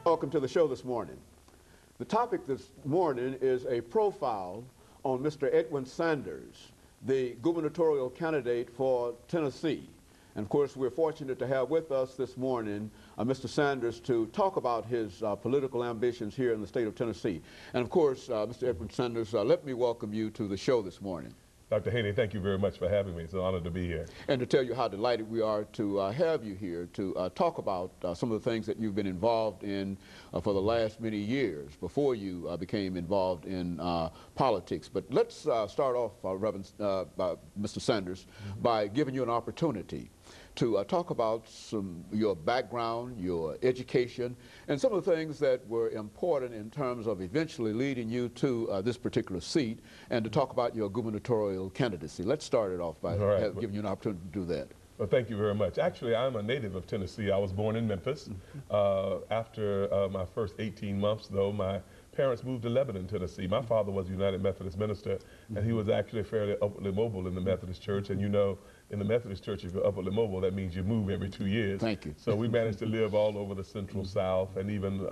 Welcome to the show this morning. The topic this morning is a profile on Mr. Edwin Sanders, the gubernatorial candidate for Tennessee. And of course, we're fortunate to have with us this morning Mr. Sanders to talk about his political ambitions here in the state of Tennessee. And of course, Mr. Edwin Sanders, let me welcome you to the show this morning. Dr. Haney, thank you very much for having me. It's an honor to be here. And to tell you how delighted we are to have you here to talk about some of the things that you've been involved in for the last many years before you became involved in politics. But let's start off, Reverend Mr. Sanders, by giving you an opportunity to talk about your background, your education, and some of the things that were important in terms of eventually leading you to this particular seat, and to talk about your gubernatorial candidacy. Let's start it off by giving you an opportunity to do that. Well, thank you very much. Actually, I'm a native of Tennessee. I was born in Memphis. After my first 18 months, though, my parents moved to Lebanon, Tennessee. My father was a United Methodist minister, and he was actually fairly upwardly mobile in the Methodist Church. And you know, in the Methodist Church, if you're upwardly mobile, that means you move every 2 years. Thank you. So we managed to live all over the Central South, and even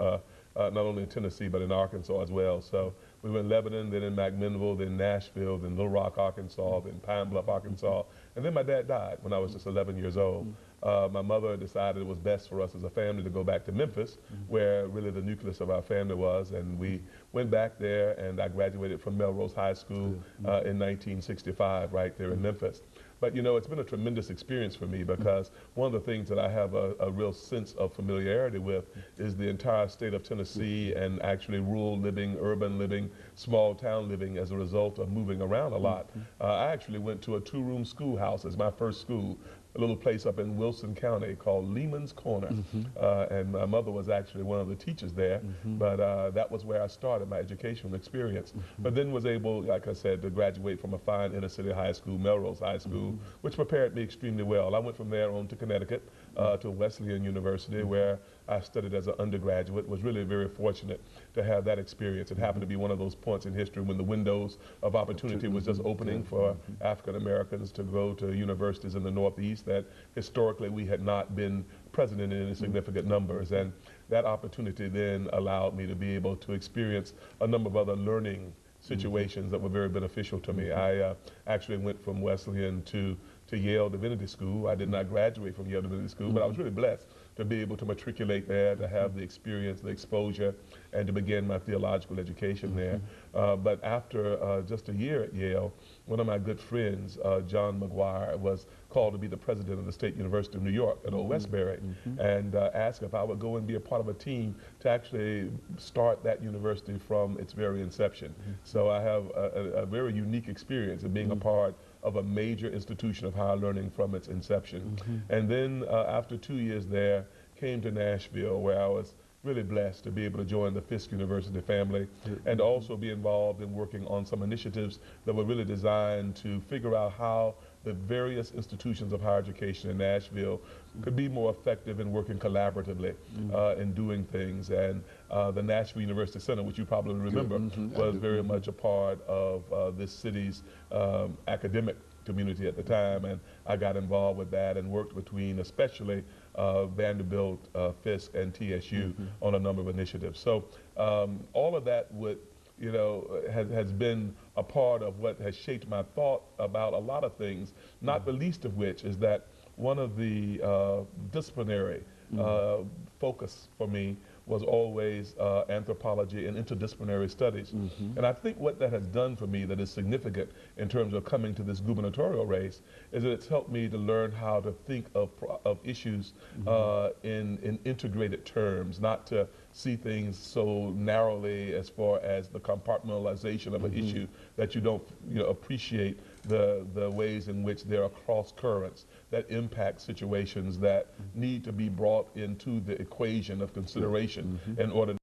not only in Tennessee, but in Arkansas as well. So we were in Lebanon, then in McMinnville, then Nashville, then Little Rock, Arkansas, then Pine Bluff, Arkansas. And then my dad died when I was just 11 years old. My mother decided it was best for us as a family to go back to Memphis, where really the nucleus of our family was. And we went back there, and I graduated from Melrose High School in 1965, right there in Memphis. But you know, it's been a tremendous experience for me, because one of the things that I have a real sense of familiarity with is the entire state of Tennessee, and actually rural living, urban living, small town living as a result of moving around a lot. I actually went to a two-room schoolhouse as my first school, a little place up in Wilson County called Lehman's Corner. And my mother was actually one of the teachers there, but that was where I started my educational experience. But then was able, like I said, to graduate from a fine inner city high school, Melrose High School, which prepared me extremely well. I went from there on to Connecticut, to Wesleyan University, where I studied as an undergraduate. Was really very fortunate to have that experience. It happened to be one of those points in history when the windows of opportunity was just opening for African Americans to go to universities in the Northeast that historically we had not been present in any significant numbers. And that opportunity then allowed me to be able to experience a number of other learning situations that were very beneficial to me. I actually went from Wesleyan to Yale Divinity School. I did not graduate from Yale Divinity School, but I was really blessed to be able to matriculate there, to have the experience, the exposure, and to begin my theological education there. But after just a year at Yale, one of my good friends, John McGuire, was called to be the president of the State University of New York at Old Westbury, and asked if I would go and be a part of a team to actually start that university from its very inception. So I have a very unique experience of being a part of a major institution of higher learning from its inception. And then after 2 years there, came to Nashville, where I was really blessed to be able to join the Fisk University family, and also be involved in working on some initiatives that were really designed to figure out how the various institutions of higher education in Nashville could be more effective in working collaboratively in doing things. And the Nashville University Center, which you probably remember, was very much a part of this city's academic community at the time, and I got involved with that and worked between especially Vanderbilt, Fisk, and TSU on a number of initiatives. So all of that would, you know, has been a part of what has shaped my thought about a lot of things, not the least of which is that one of the disciplinary focus for me was always anthropology and interdisciplinary studies. And I think what that has done for me that is significant in terms of coming to this gubernatorial race is that it's helped me to learn how to think of issues in integrated terms, not to see things so narrowly as far as the compartmentalization of an issue that you don't appreciate the ways in which there are cross currents that impact situations that need to be brought into the equation of consideration in order